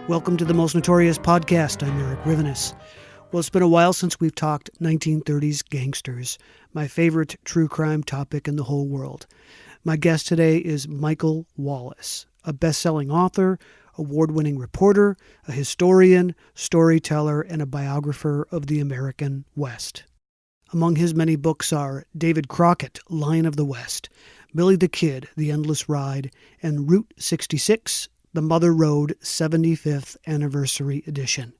Welcome to the Most Notorious Podcast. I'm Eric Rivenis. Well, it's been a while since we've talked 1930s gangsters, my favorite true crime topic in the whole world. My guest today is Michael Wallis, a best-selling author, award-winning reporter, a historian, storyteller, and a biographer of the American West. Among his many books are David Crockett, Lion of the West, Billy the Kid, The Endless Ride, and Route 66, The Mother Road 75th Anniversary Edition.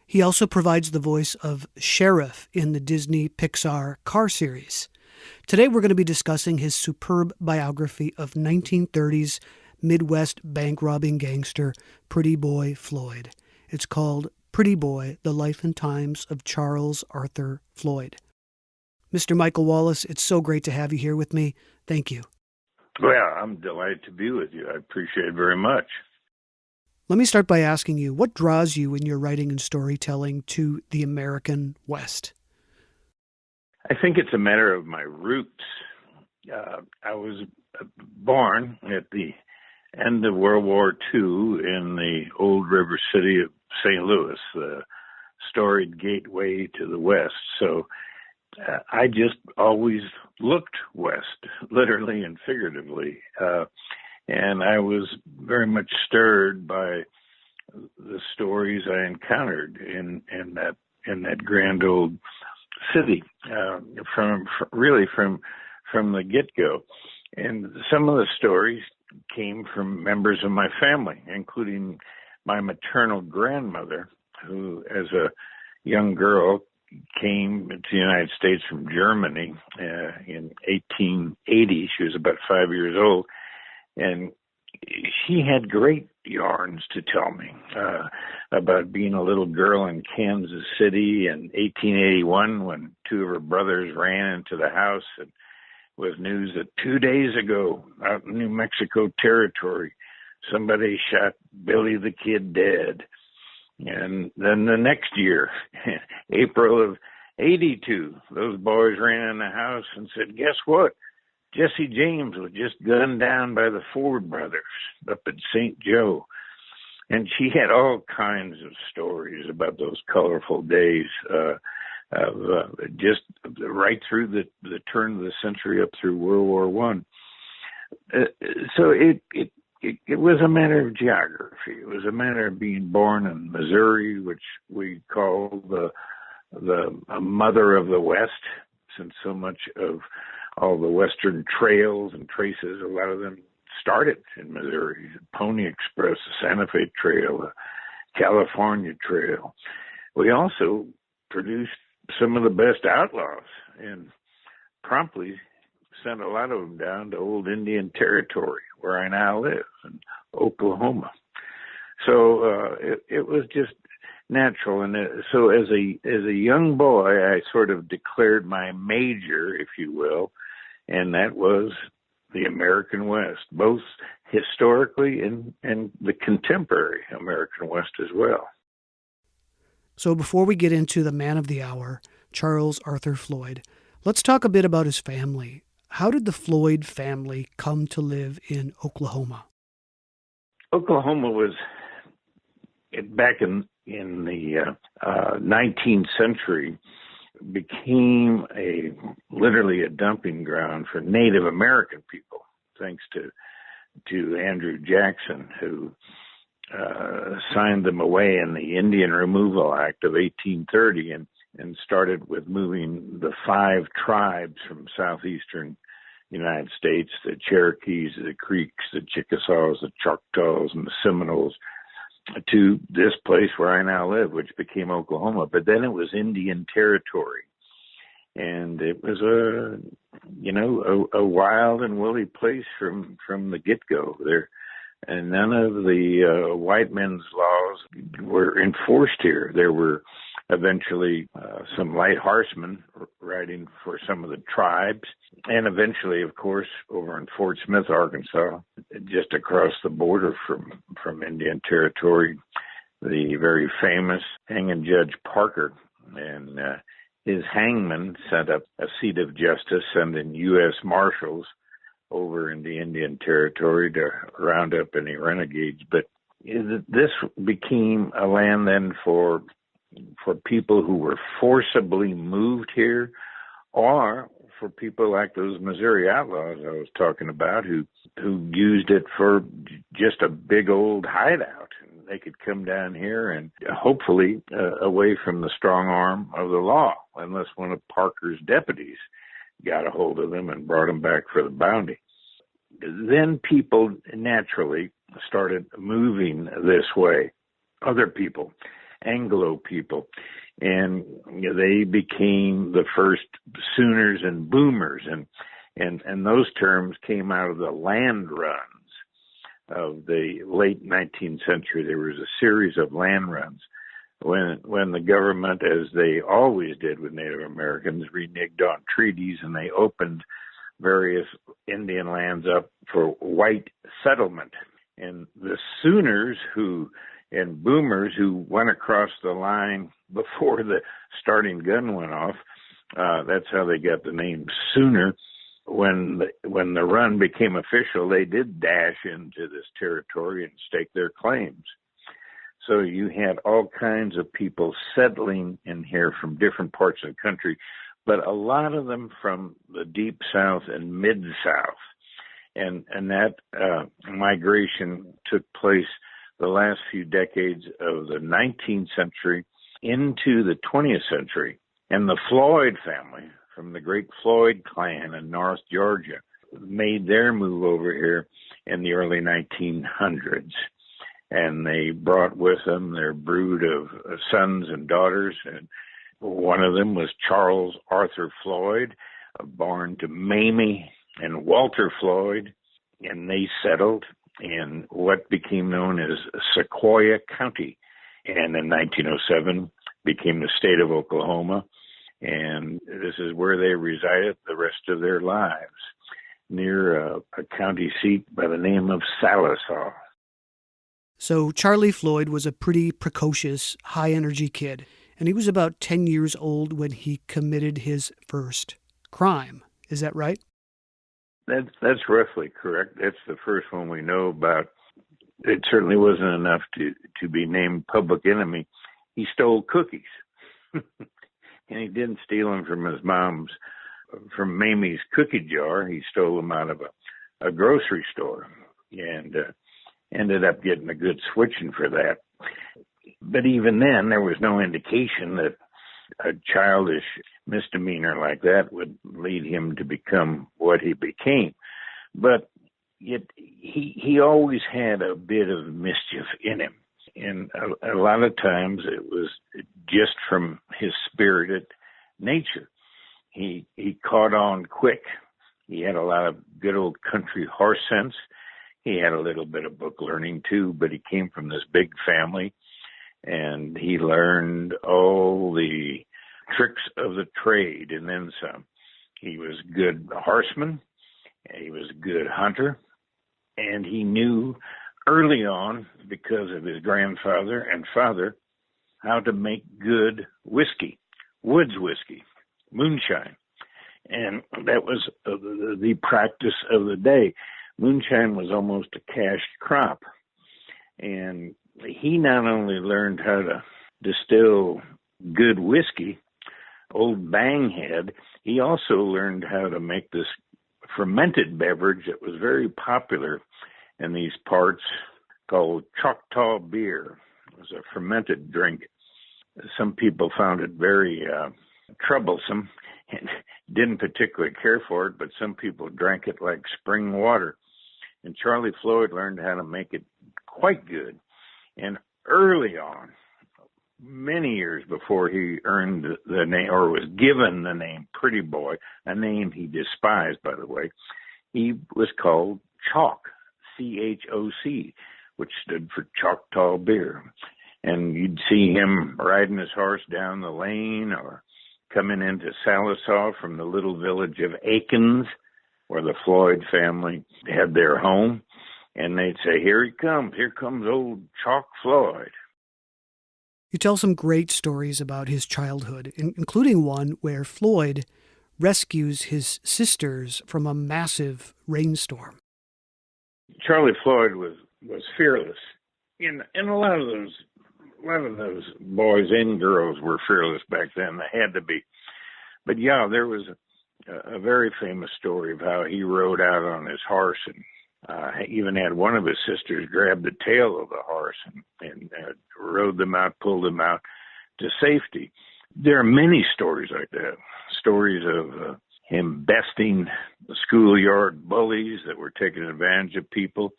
He also provides the voice of Sheriff in the Disney Pixar Car series. Today we're going to be discussing his superb biography of 1930s Midwest bank-robbing gangster Pretty Boy Floyd. It's called Pretty Boy, The Life and Times of Charles Arthur Floyd. Mr. Michael Wallis, it's so great to have you here with me. Thank you. Well, I'm delighted to be with you. I appreciate it very much. Let me start by asking you, what draws you in your writing and storytelling to the American West? I think it's a matter of my roots. I was born at the end of World War II in the old river city of St. Louis, the storied gateway to the West. So I just always looked west, literally and figuratively. And I was very much stirred by the stories I encountered in that grand old city from the get-go. And some of the stories came from members of my family, including my maternal grandmother, who, as a young girl, came to the United States from Germany in 1880. She was about 5 years old, and she had great yarns to tell me about being a little girl in Kansas City in 1881 when two of her brothers ran into the house and with news that 2 days ago out in New Mexico territory, somebody shot Billy the Kid dead. And then the next year, April of 82, those boys ran in the house and said, guess what? Jesse James was just gunned down by the Ford brothers up at St. Joe. And she had all kinds of stories about those colorful days, just right through the turn of the century up through World War One. So it was a matter of geography. It was a matter of being born in Missouri, which we call the mother of the West, since so much of all the Western trails and traces, a lot of them started in Missouri. The Pony Express, the Santa Fe Trail, the California Trail. We also produced some of the best outlaws and promptly sent a lot of them down to old Indian Territory, where I now live, in Oklahoma. So it was just natural. And so as a young boy, I sort of declared my major, if you will, and that was the American West, both historically and the contemporary American West as well. So before we get into the man of the hour, Charles Arthur Floyd, let's talk a bit about his family. How did the Floyd family come to live in Oklahoma? Oklahoma was, back in the 19th century, became literally a dumping ground for Native American people, thanks to Andrew Jackson, who signed them away in the Indian Removal Act of 1830 and started with moving the 5 tribes from southeastern United States, the Cherokees, the Creeks, the Chickasaws, the Choctaws, and the Seminoles, to this place where I now live, which became Oklahoma. But then it was Indian Territory. And it was a wild and woolly place from the get-go there. And none of the white men's laws were enforced here. There were eventually some light horsemen riding for some of the tribes. And eventually, of course, over in Fort Smith, Arkansas, just across the border from Indian Territory, the very famous hanging Judge Parker and his hangman set up a seat of justice, sending U.S. Marshals over in the Indian Territory to round up any renegades. But this became a land then for people who were forcibly moved here, or for people like those Missouri outlaws I was talking about who used it for just a big old hideout. They could come down here and hopefully away from the strong arm of the law, unless one of Parker's deputies got a hold of them and brought them back for the bounty. Then people naturally started moving this way. Other people, Anglo people, and they became the first Sooners and Boomers, and those terms came out of the land runs of the late 19th century. There was a series of land runs when the government, as they always did with Native Americans, reneged on treaties, and they opened various Indian lands up for white settlement. And the Sooners and Boomers who went across the line before the starting gun went off, that's how they got the name Sooner. When the run became official, they did dash into this territory and stake their claims. So you had all kinds of people settling in here from different parts of the country, but a lot of them from the deep South and mid-South. And that migration took place the last few decades of the 19th century into the 20th century. And the Floyd family, from the great Floyd clan in North Georgia, made their move over here in the early 1900s. And they brought with them their brood of sons and daughters. And one of them was Charles Arthur Floyd, born to Mamie and Walter Floyd. And they settled in what became known as Sequoyah County. And in 1907 became the state of Oklahoma. And this is where they resided the rest of their lives, near a county seat by the name of Sallisaw. So Charlie Floyd was a pretty precocious, high-energy kid, and he was about 10 years old when he committed his first crime. Is that right? That's roughly correct. That's the first one we know about. It certainly wasn't enough to be named public enemy. He stole cookies. And he didn't steal them from his mom's, from Mamie's cookie jar. He stole them out of a grocery store and ended up getting a good switching for that. But even then, there was no indication that a childish misdemeanor like that would lead him to become what he became. But he always had a bit of mischief in him. And a lot of times it was just from his spirited nature. He caught on quick. He had a lot of good old country horse sense. He had a little bit of book learning too, but he came from this big family, and he learned all the tricks of the trade and then some. He was a good horseman. He was a good hunter, and he knew early on, because of his grandfather and father, how to make good whiskey, woods whiskey, moonshine. And that was the practice of the day. Moonshine was almost a cash crop. And he not only learned how to distill good whiskey, Old Banghead, he also learned how to make this fermented beverage that was very popular in these parts, called Choctaw beer. It was a fermented drink. Some people found it very troublesome and didn't particularly care for it, but some people drank it like spring water. And Charlie Floyd learned how to make it quite good. And early on, many years before he earned the name, or was given the name Pretty Boy, a name he despised, by the way, he was called Chalk, C-H-O-C, which stood for Choctaw beer. And you'd see him riding his horse down the lane or coming into Sallisaw from the little village of Aikens, where the Floyd family had their home. And they'd say, here comes old Chalk Floyd. You tell some great stories about his childhood, including one where Floyd rescues his sisters from a massive rainstorm. Charlie Floyd was fearless. And a lot of those boys and girls were fearless back then. They had to be. But yeah, there was a very famous story of how he rode out on his horse and even had one of his sisters grab the tail of the horse and rode them out, pulled them out to safety. There are many stories like that. Stories of him besting the schoolyard bullies that were taking advantage of people.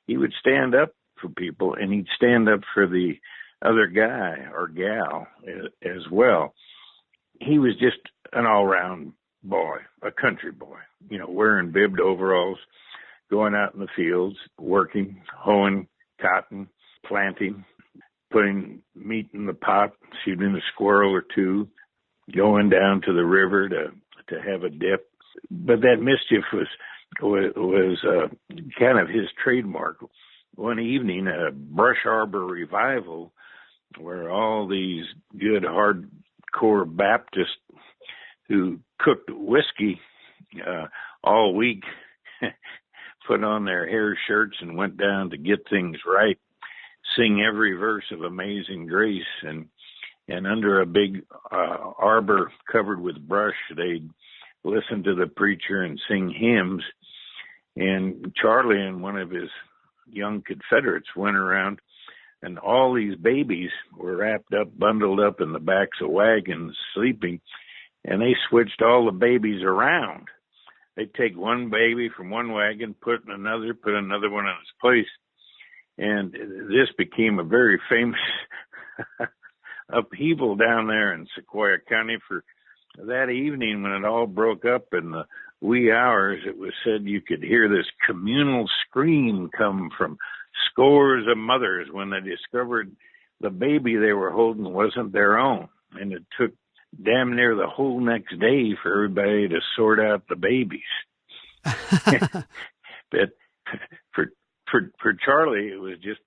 He would stand up for people, and he'd stand up for the other guy or gal as well. He was just an all-round boy, a country boy, wearing bibbed overalls, going out in the fields, working, hoeing cotton, planting, putting meat in the pot, shooting a squirrel or two, going down to the river to have a dip. But that mischief was kind of his trademark. One evening, a brush arbor revival where all these good hardcore Baptists who cooked whiskey all week put on their hair shirts and went down to get things right, sing every verse of Amazing Grace, and under a big arbor covered with brush, they'd listen to the preacher and sing hymns. And Charlie and one of his young Confederates went around, and all these babies were wrapped up, bundled up in the backs of wagons, sleeping, and they switched all the babies around. They'd take one baby from one wagon, put another one in its place. And this became a very famous upheaval down there in Sequoia County for that evening when it all broke up in the wee hours. It was said you could hear this communal scream come from scores of mothers when they discovered the baby they were holding wasn't their own. And it took damn near the whole next day for everybody to sort out the babies. But for Charlie, it was just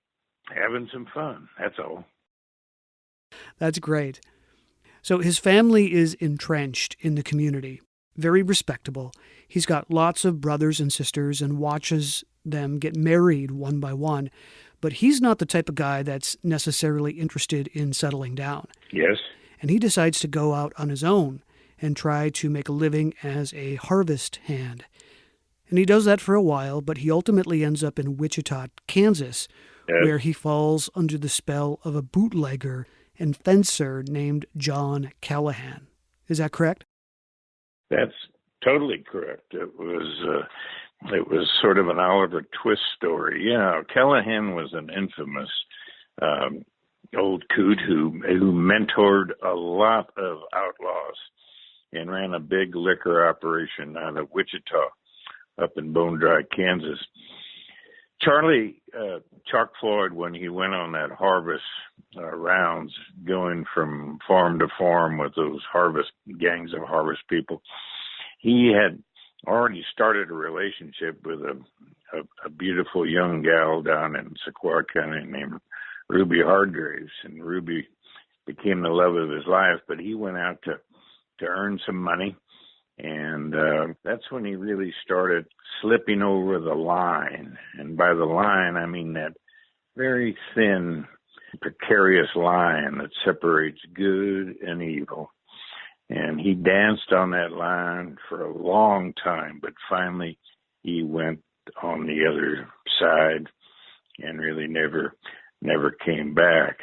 having some fun. That's all. That's great. So his family is entrenched in the community, very respectable. He's got lots of brothers and sisters and watches them get married one by one. But he's not the type of guy that's necessarily interested in settling down. Yes. And he decides to go out on his own and try to make a living as a harvest hand. And he does that for a while, but he ultimately ends up in Wichita, Kansas, where he falls under the spell of a bootlegger and fencer named John Callahan. Is that correct? That's totally correct. It was sort of an Oliver Twist story. Yeah, Callahan was an infamous old coot who mentored a lot of outlaws and ran a big liquor operation out of Wichita up in Bone Dry, Kansas. Charlie Chalk Floyd, when he went on that harvest rounds, going from farm to farm with those gangs of harvest people, he had already started a relationship with a beautiful young gal down in Sequoia County named Ruby Hargraves, and Ruby became the love of his life. But he went out to earn some money, and that's when he really started slipping over the line. And by the line, I mean that very thin, precarious line that separates good and evil. And he danced on that line for a long time, but finally he went on the other side and really never came back.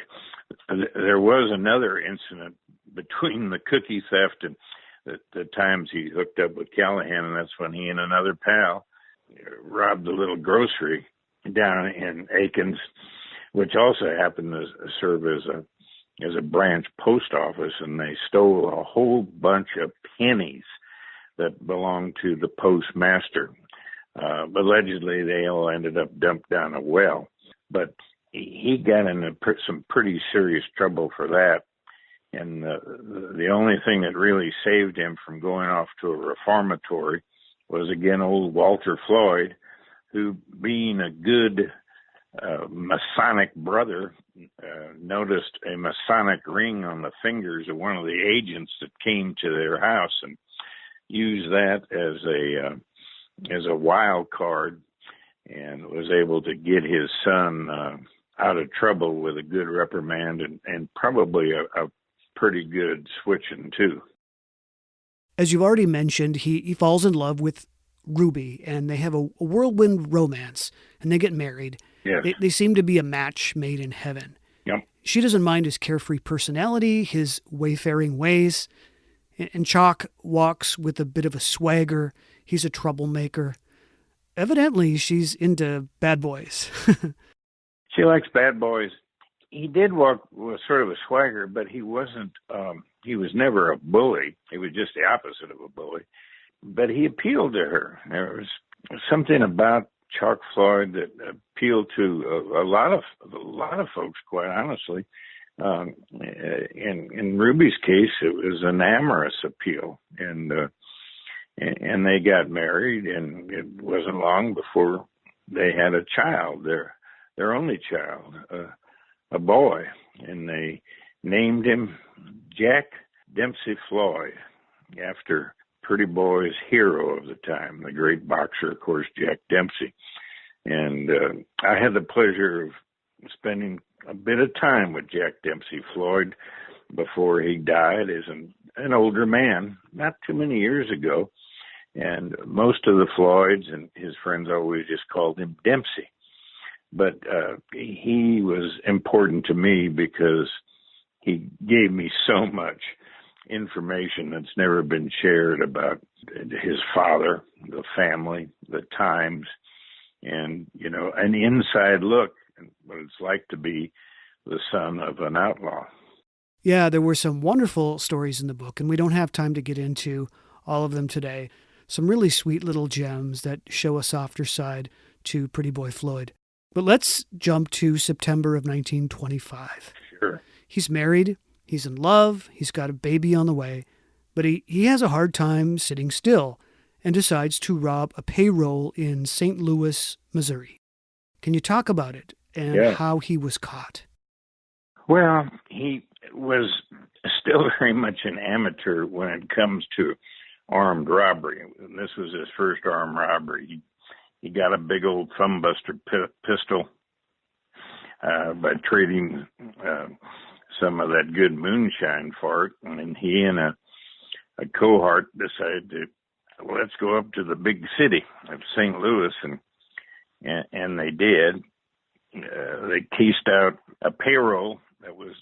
There was another incident between the cookie theft and the times he hooked up with Callahan, and that's when he and another pal robbed a little grocery down in Aikens, which also happened to serve as a branch post office, and they stole a whole bunch of pennies that belonged to the postmaster. Allegedly, they all ended up dumped down a well. But he got into some pretty serious trouble for that. And the only thing that really saved him from going off to a reformatory was, again, old Walter Floyd, who, being a good Masonic brother, noticed a Masonic ring on the fingers of one of the agents that came to their house and used that as a wild card, and was able to get his son out of trouble with a good reprimand and probably a pretty good switching too. As you've already mentioned, he falls in love with Ruby, and they have a whirlwind romance, and they get married. Yes. They seem to be a match made in heaven. Yep. She doesn't mind his carefree personality, his wayfaring ways, and Chalk walks with a bit of a swagger. He's a troublemaker. Evidently, she's into bad boys. She likes bad boys. He did walk with sort of a swagger, but he wasn't, he was never a bully. He was just the opposite of a bully. But he appealed to her. There was something about Chalk Floyd that appealed to a lot of folks, quite honestly. In Ruby's case, it was an amorous appeal, and they got married, and it wasn't long before they had a child, their only child, a boy, and they named him Jack Dempsey Floyd, after Pretty Boy's hero of the time, the great boxer, of course, Jack Dempsey. And I had the pleasure of spending a bit of time with Jack Dempsey Floyd before he died as an older man, not too many years ago. And most of the Floyds and his friends always just called him Dempsey. But he was important to me because he gave me so much information that's never been shared about his father, the family, the times, and, an inside look at what it's like to be the son of an outlaw. Yeah, there were some wonderful stories in the book, and we don't have time to get into all of them today. Some really sweet little gems that show a softer side to Pretty Boy Floyd. But let's jump to September of 1925. Sure. He's married, he's in love, he's got a baby on the way, but he has a hard time sitting still and decides to rob a payroll in St. Louis, Missouri. Can you talk about it and how he was caught? Well, he was still very much an amateur when it comes to armed robbery. This was his first armed robbery. He got a big old thumbbuster pistol by trading some of that good moonshine for it. And he and a cohort decided to, let's go up to the big city of St. Louis. And they did. They cased out a payroll that was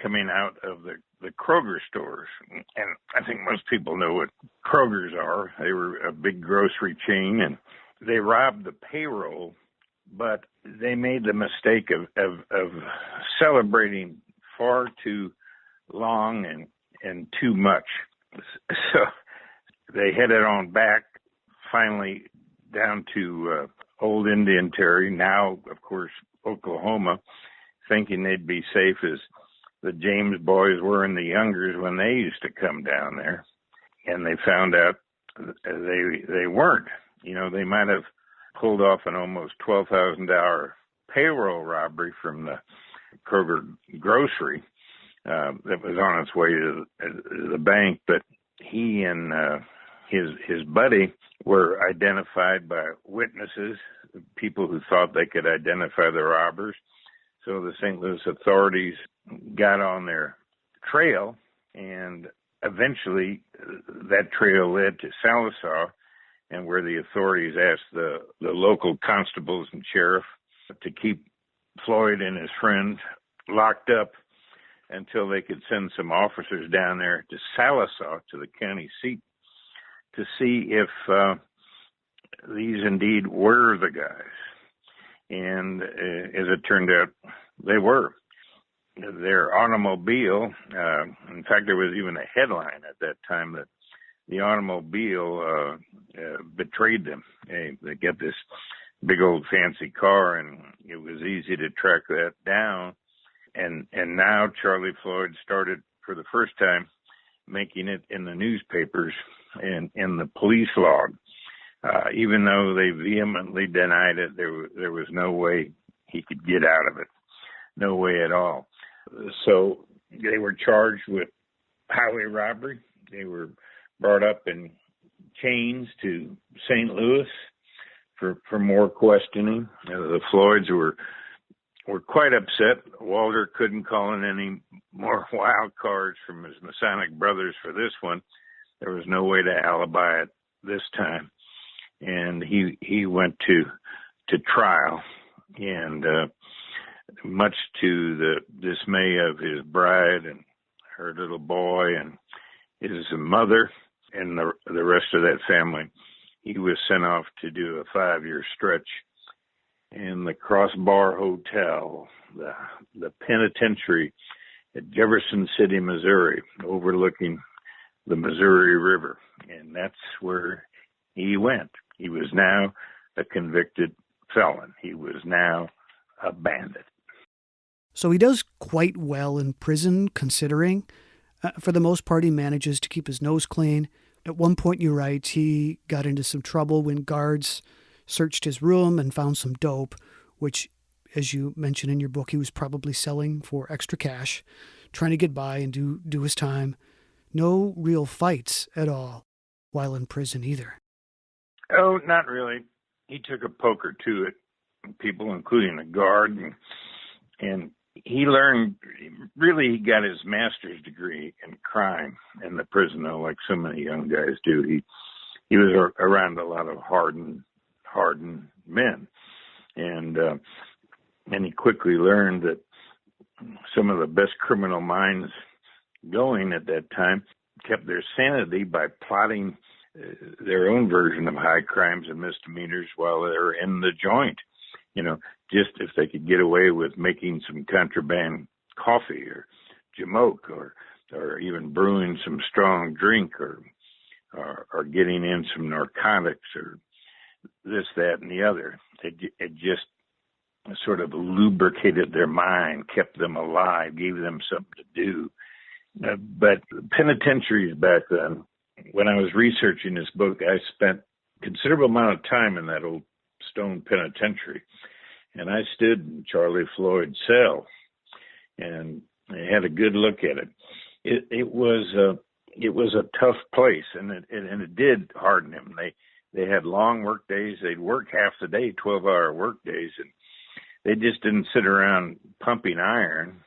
coming out of the Kroger stores. And I think most people know what Kroger's are. They were a big grocery chain, and they robbed the payroll, but they made the mistake of celebrating far too long and too much. So they headed on back, finally down to Old Indian Territory, now, of course, Oklahoma, thinking they'd be safe as the James boys were and the Youngers when they used to come down there. And they found out they weren't. They might have pulled off an almost $12,000 payroll robbery from the Kroger grocery that was on its way to the bank, but he and his buddy were identified by witnesses, people who thought they could identify the robbers. So the St. Louis authorities got on their trail, and eventually that trail led to Sallisaw, and where the authorities asked the local constables and sheriff to keep Floyd and his friend locked up until they could send some officers down there to Sallisaw, to the county seat, to see if these indeed were the guys. And as it turned out, they were. Their automobile, in fact, there was even a headline at that time that the automobile betrayed them. They get this big old fancy car, and it was easy to track that down. And now Charlie Floyd started, for the first time, making it in the newspapers and in the police log. Even though they vehemently denied it, there was no way he could get out of it. No way at all. So they were charged with highway robbery. They were brought up in chains to St. Louis for more questioning. The Floyds were were quite upset. Walter couldn't call in any more wild cards from his Masonic brothers for this one. There was no way to alibi it this time. And he went to trial, and much to the dismay of his bride and her little boy and his mother and the rest of that family, he was sent off to do a 5-year stretch in the Crossbar Hotel, the penitentiary at Jefferson City, Missouri, overlooking the Missouri River. And that's where he went. He was now a convicted felon. He was now a bandit. So he does quite well in prison, considering. For the most part, he manages to keep his nose clean. At one point, you write, he got into some trouble when guards searched his room and found some dope, which, as you mentioned in your book, he was probably selling for extra cash, trying to get by and do his time. No real fights at all while in prison either. Oh, not really. He took a poker to it, people, including a guard, and he learned, really, he got his master's degree in crime in the prison, though, like so many young guys do. He was around a lot of hardened men, and he quickly learned that some of the best criminal minds going at that time kept their sanity by plotting their own version of high crimes and misdemeanors while they were in the joint. You know, just if they could get away with making some contraband coffee or jamoke or even brewing some strong drink or getting in some narcotics or this, that, and the other. It just sort of lubricated their mind, kept them alive, gave them something to do. But penitentiaries back then, when I was researching this book, I spent a considerable amount of time in that old stone penitentiary. And I stood in Charlie Floyd's cell and I had a good look at it. It was a tough place, and it did harden him. They had long work days. They'd work half the day, 12-hour work days, and they just didn't sit around pumping iron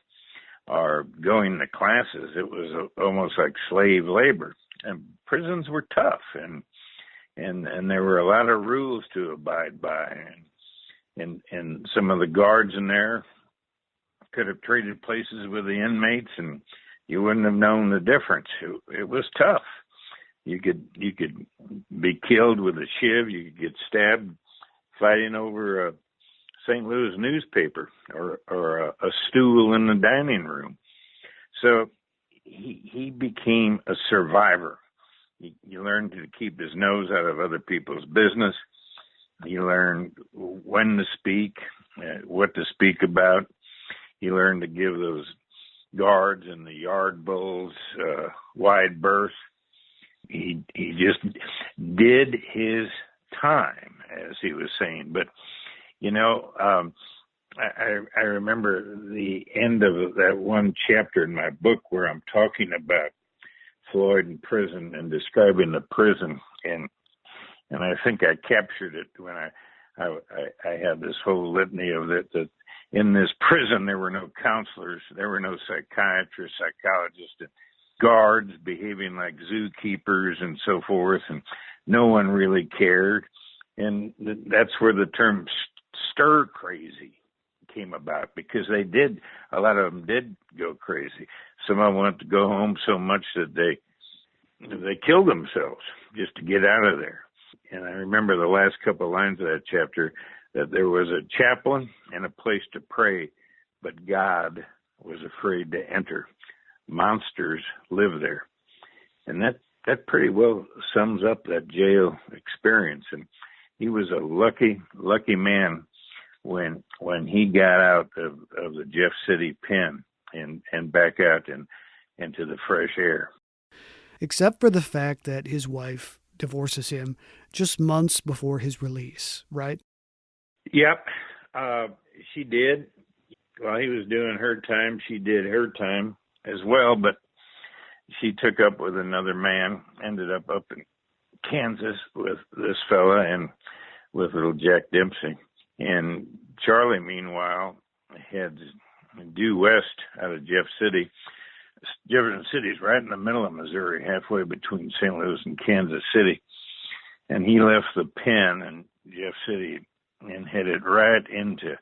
or going to classes. It was almost like slave labor. And prisons were tough, and there were a lot of rules to abide by, and some of the guards in there could have traded places with the inmates, and you wouldn't have known the difference. It was tough. You could be killed with a shiv. You could get stabbed fighting over a St. Louis newspaper or a stool in the dining room. So he became a survivor. He learned to keep his nose out of other people's business. He learned when to speak, what to speak about. He learned to give those guards and the yard bulls wide berths. He just did his time, as he was saying. But, you know, I remember the end of that one chapter in my book where I'm talking about Floyd in prison and describing the prison, and I think I captured it when I had this whole litany of that in this prison there were no counselors, there were no psychiatrists, psychologists, and guards behaving like zookeepers and so forth, and no one really cared. And that's where the term stir crazy came about, because a lot of them did go crazy. Some of them wanted to go home so much that they killed themselves just to get out of there. And I remember the last couple of lines of that chapter, that there was a chaplain and a place to pray, but God was afraid to enter. Monsters live there. And that pretty well sums up that jail experience. And he was a lucky man when he got out of the Jeff City pen and back out into the fresh air. Except for the fact that his wife divorces him just months before his release, right? Yep. She did. While he was doing her time, she did her time as well, but she took up with another man, ended up in Kansas with this fella and with little Jack Dempsey. And Charlie, meanwhile, heads due west out of Jeff City. Jefferson City's right in the middle of Missouri, halfway between St. Louis and Kansas City. And he left the pen in Jeff City and headed right into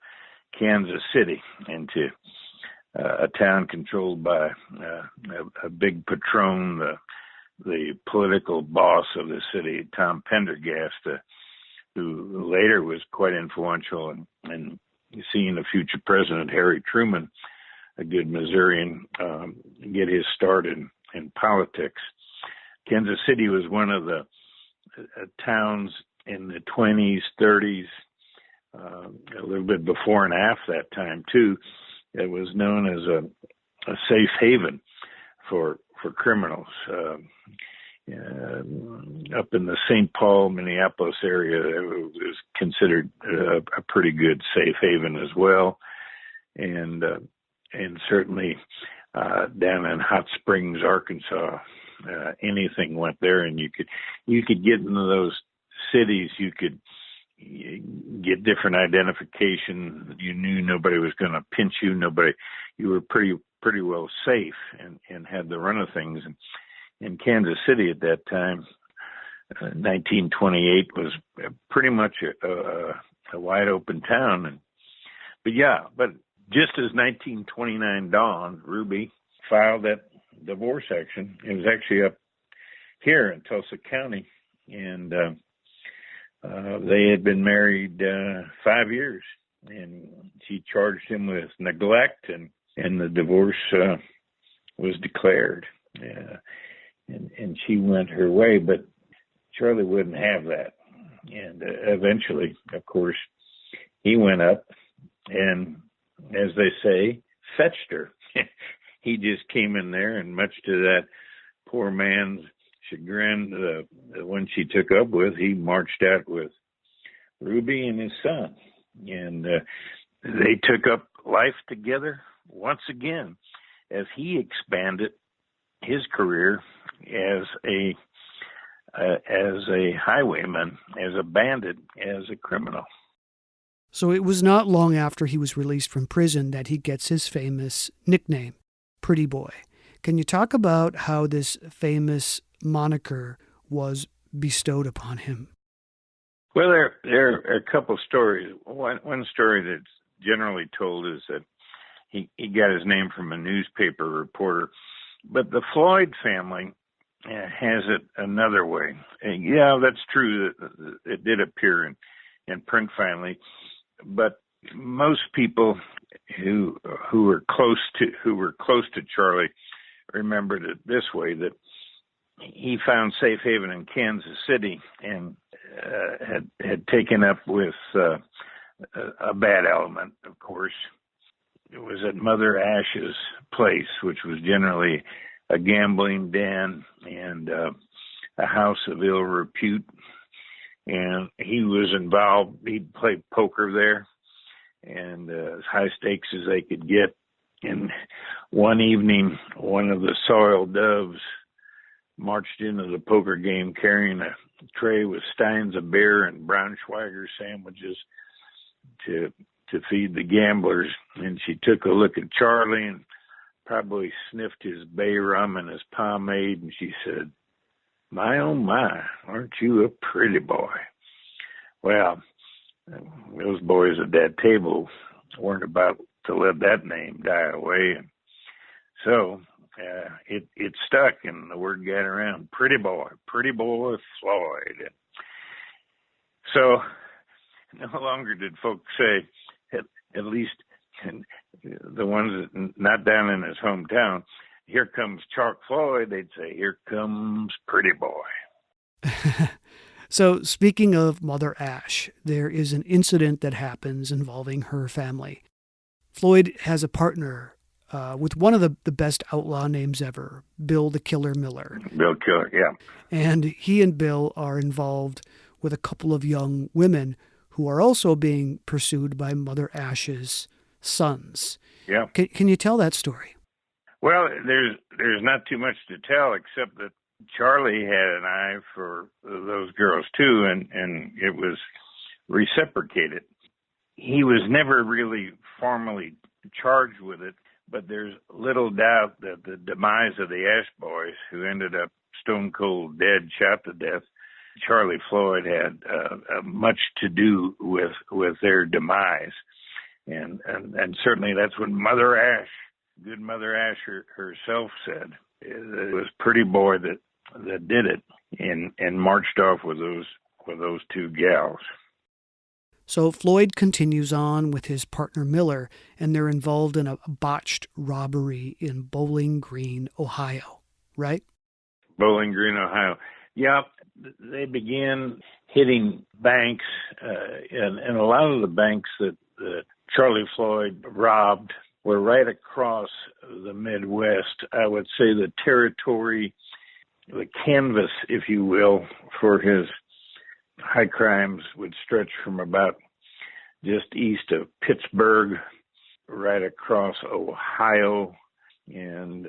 Kansas City, into a town controlled by a big patron, the political boss of the city, Tom Pendergast, who later was quite influential in seeing the future president, Harry Truman, a good Missourian, get his start in politics. Kansas City was one of the towns in the 20s, 30s, a little bit before and after that time too. It was known as a safe haven for criminals. Up in the St. Paul, Minneapolis area, it was considered a pretty good safe haven as well, and certainly down in Hot Springs, Arkansas, anything went there, and you could get into those cities. You could get different identification. You knew nobody was going to pinch you. You were pretty well safe and had the run of things. And in Kansas City at that time, 1928 was pretty much a wide open town. But just as 1929 dawned, Ruby filed that divorce action. It was actually up here in Tulsa County, and they had been married 5 years, and she charged him with neglect, and the divorce was declared, and she went her way. But Charlie wouldn't have that, and eventually, of course, he went up and, as they say, fetched her. He just came in there, and much to that poor man's chagrin, the one she took up with, he marched out with Ruby and his son. And they took up life together once again as he expanded his career as a highwayman, as a bandit, as a criminal. So it was not long after he was released from prison that he gets his famous nickname, Pretty Boy. Can you talk about how this famous moniker was bestowed upon him? Well, there are a couple stories. One story that's generally told is that he got his name from a newspaper reporter, but the Floyd family has it another way. And yeah, that's true that it did appear in print finally, but most people who were close to Charlie remembered it this way, that he found safe haven in Kansas City and had taken up with a bad element, of course. It was at Mother Ash's place, which was generally a gambling den and a house of ill repute. And he was involved. He'd play poker there, and as high stakes as they could get. And one evening, one of the soiled doves marched into the poker game carrying a tray with steins of beer and Braunschweiger sandwiches to feed the gamblers. And she took a look at Charlie and probably sniffed his bay rum and his pomade, and she said, "My, oh my, aren't you a pretty boy?" Well, those boys at that table weren't about to let that name die away. And so it stuck, and the word got around, Pretty Boy Floyd. And so no longer did folks say, at least the ones that not down in his hometown, "Here comes Chalk Floyd," they'd say, "Here comes Pretty Boy." So speaking of Mother Ash, there is an incident that happens involving her family. Floyd has a partner with one of the best outlaw names ever, Bill the Killer Miller. Bill Killer, yeah. And he and Bill are involved with a couple of young women who are also being pursued by Mother Ash's sons. Yeah. Can you tell that story? Well, there's not too much to tell, except that Charlie had an eye for those girls too, and it was reciprocated. He was never really formally charged with it. But there's little doubt that the demise of the Ash Boys, who ended up stone cold dead, shot to death, Charlie Floyd had much to do with their demise. And certainly that's what Mother Ash, good Mother Ash herself said. It was Pretty Boy that did it and marched off with those two gals. So Floyd continues on with his partner Miller, and they're involved in a botched robbery in Bowling Green, Ohio, right? Bowling Green, Ohio. Yeah, they began hitting banks, and a lot of the banks that Charlie Floyd robbed were right across the Midwest. I would say the territory, the canvas, if you will, for his high crimes would stretch from about just east of Pittsburgh, right across Ohio, and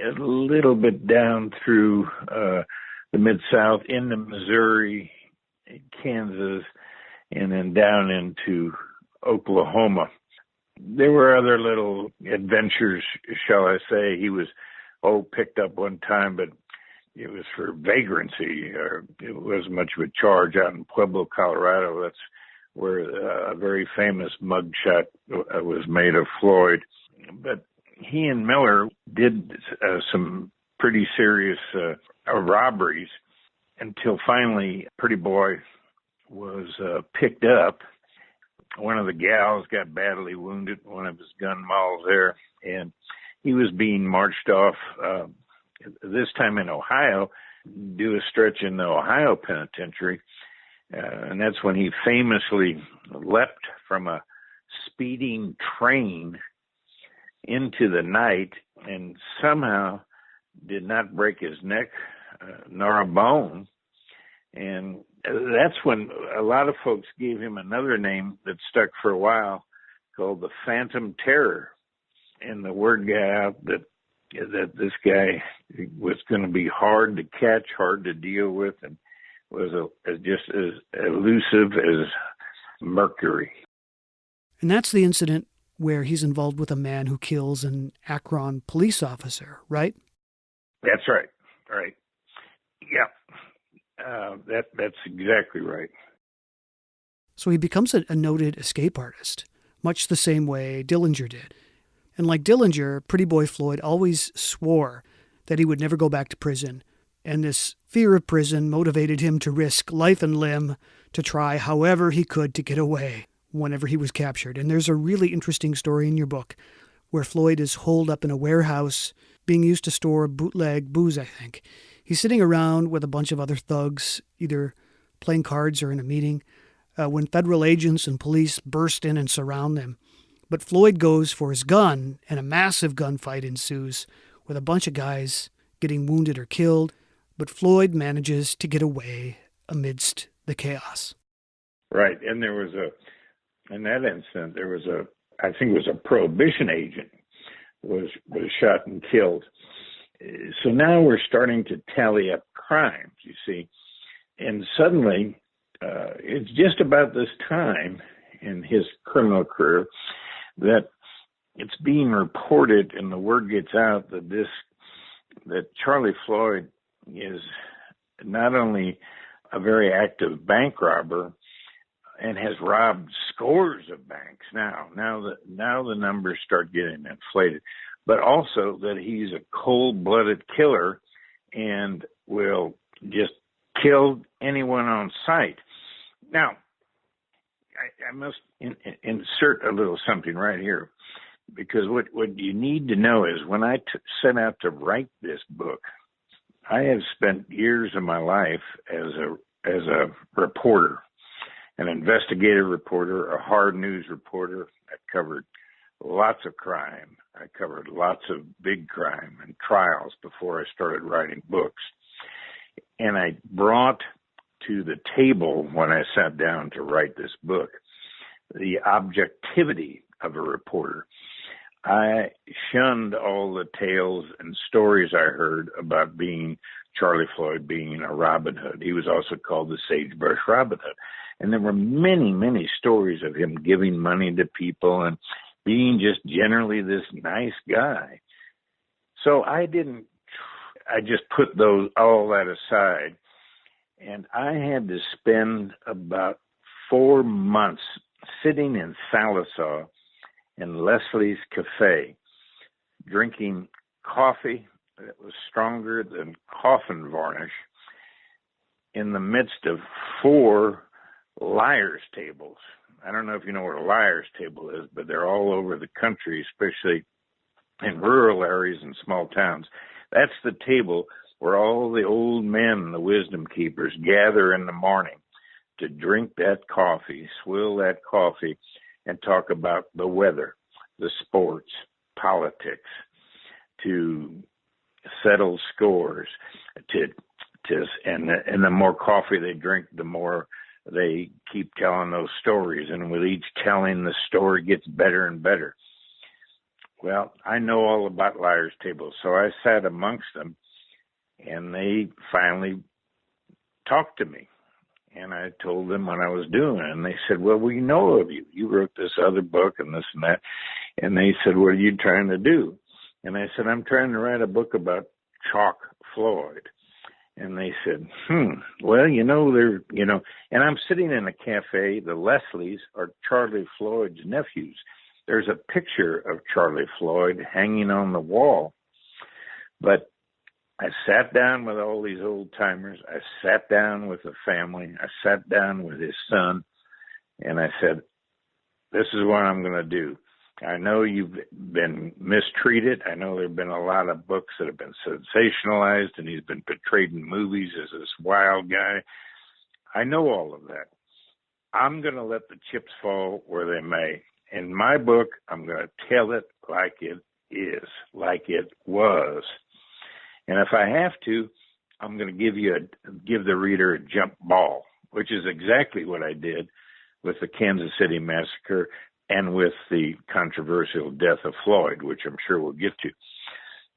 a little bit down through the Mid-South into Missouri, Kansas, and then down into Oklahoma. There were other little adventures, shall I say. He was picked up one time, but it was for vagrancy, or it wasn't much of a charge out in Pueblo, Colorado. That's where a very famous mugshot was made of Floyd. But he and Miller did some pretty serious robberies until finally Pretty Boy was picked up. One of the gals got badly wounded, one of his gun mauls there, and he was being marched off, this time in Ohio, do a stretch in the Ohio penitentiary. And that's when he famously leapt from a speeding train into the night and somehow did not break his neck nor a bone. And that's when a lot of folks gave him another name that stuck for a while called the Phantom Terror. And the word got out that this guy was going to be hard to catch, hard to deal with, and was just as elusive as Mercury. And that's the incident where he's involved with a man who kills an Akron police officer, right? That's right. Right. Yeah. That's exactly right. So he becomes a noted escape artist, much the same way Dillinger did. And like Dillinger, Pretty Boy Floyd always swore that he would never go back to prison. And this fear of prison motivated him to risk life and limb to try however he could to get away whenever he was captured. And there's a really interesting story in your book where Floyd is holed up in a warehouse being used to store bootleg booze, I think. He's sitting around with a bunch of other thugs, either playing cards or in a meeting, when federal agents and police burst in and surround them. But Floyd goes for his gun, and a massive gunfight ensues with a bunch of guys getting wounded or killed. But Floyd manages to get away amidst the chaos. Right. And in that incident, I think it was a prohibition agent was shot and killed. So now we're starting to tally up crimes, you see. And suddenly, it's just about this time in his criminal career that it's being reported and the word gets out that Charlie Floyd is not only a very active bank robber and has robbed scores of banks now the numbers start getting inflated, but also that he's a cold-blooded killer and will just kill anyone on sight. Now, I must insert a little something right here, because what you need to know is when I set out to write this book, I have spent years of my life as a reporter, an investigative reporter, a hard news reporter. I covered lots of crime. I covered lots of big crime and trials before I started writing books. And I brought to the table when I sat down to write this book the objectivity of a reporter. I shunned all the tales and stories I heard about Charlie Floyd being a Robin Hood. He was also called the Sagebrush Robin Hood. And there were many, many stories of him giving money to people and being just generally this nice guy. So I just put all that aside, and I had to spend about 4 months sitting in Sallisaw in Leslie's Cafe, drinking coffee that was stronger than coffin varnish in the midst of 4 liar's tables. I don't know if you know what a liar's table is, but they're all over the country, especially in rural areas and small towns. That's the table where all the old men, the wisdom keepers, gather in the morning to drink that coffee, swill that coffee, and talk about the weather, the sports, politics, to settle scores, and the more coffee they drink, the more they keep telling those stories. And with each telling, the story gets better and better. Well, I know all about liar's tables, so I sat amongst them, and they finally talked to me. And I told them what I was doing, and they said, well, we know of you. You wrote this other book and this and that. And they said, what are you trying to do? And I said, I'm trying to write a book about Chalk Floyd. And they said, well, and I'm sitting in a cafe. The Leslies are Charlie Floyd's nephews. There's a picture of Charlie Floyd hanging on the wall. But I sat down with all these old timers. I sat down with the family. I sat down with his son. And I said, this is what I'm going to do. I know you've been mistreated. I know there have been a lot of books that have been sensationalized, and he's been portrayed in movies as this wild guy. I know all of that. I'm going to let the chips fall where they may. In my book, I'm going to tell it like it is, like it was. And if I have to, I'm going to give the reader a jump ball, which is exactly what I did with the Kansas City Massacre and with the controversial death of Floyd, which I'm sure we'll get to.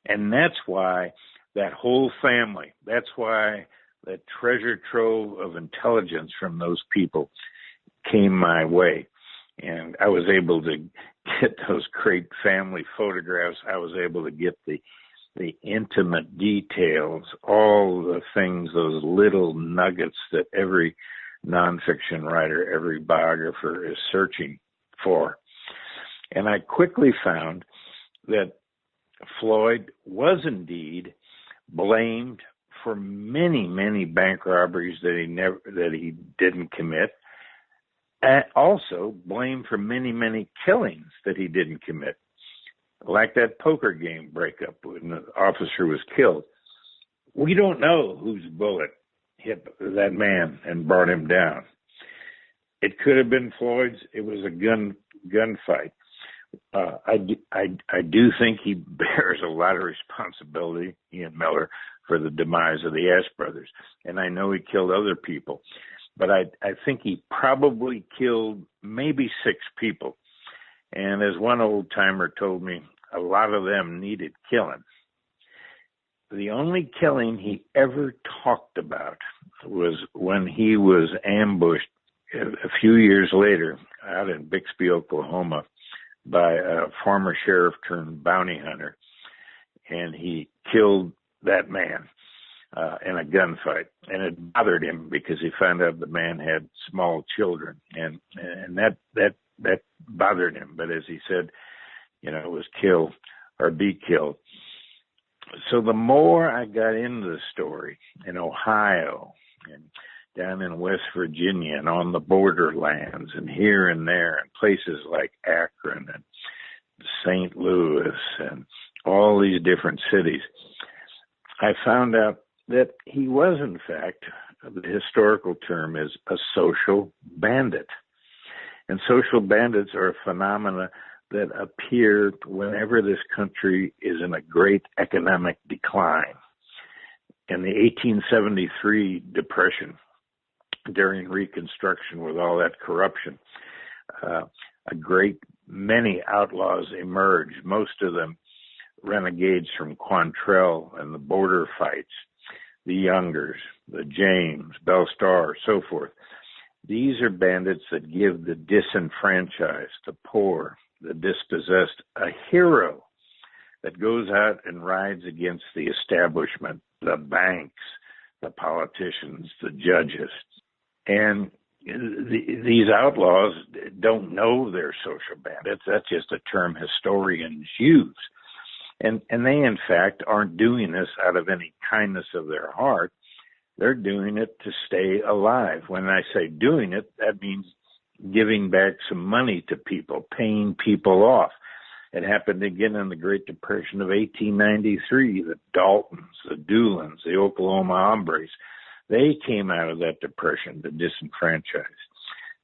And that's why that whole family, that's why that treasure trove of intelligence from those people came my way. And I was able to get those great family photographs. I was able to get the intimate details, all the things, those little nuggets that every nonfiction writer, every biographer is searching for. And I quickly found that Floyd was indeed blamed for many, many bank robberies that he didn't commit, and also blamed for many, many killings that he didn't commit, like that poker game breakup when the officer was killed. We don't know whose bullet hit that man and brought him down. It could have been Floyd's. It was a gunfight. I do think he bears a lot of responsibility, Ian Miller, for the demise of the Ash brothers. And I know he killed other people, but I think he probably killed maybe 6 people. And as one old timer told me, a lot of them needed killing. The only killing he ever talked about was when he was ambushed a few years later out in Bixby, Oklahoma, by a former sheriff turned bounty hunter. And he killed that man in a gunfight. And it bothered him because he found out the man had small children. And that bothered him. But as he said, it was kill or be killed. So the more I got into the story in Ohio and down in West Virginia and on the borderlands and here and there and places like Akron and St. Louis and all these different cities, I found out that he was, in fact, the historical term is a social bandit. And social bandits are a phenomena that appear whenever this country is in a great economic decline. In the 1873 Depression, during Reconstruction with all that corruption, a great many outlaws emerged, most of them renegades from Quantrell and the border fights, the Youngers, the James, Bell Star, so forth. These are bandits that give the disenfranchised, the poor, the dispossessed, a hero that goes out and rides against the establishment, the banks, the politicians, the judges. And these outlaws don't know they're social bandits. That's just a term historians use. And they, in fact, aren't doing this out of any kindness of their heart. They're doing it to stay alive. When I say doing it, that means giving back some money to people, paying people off. It happened again in the Great Depression of 1893. The Daltons, the Doolins, the Oklahoma hombres, they came out of that depression, the disenfranchised.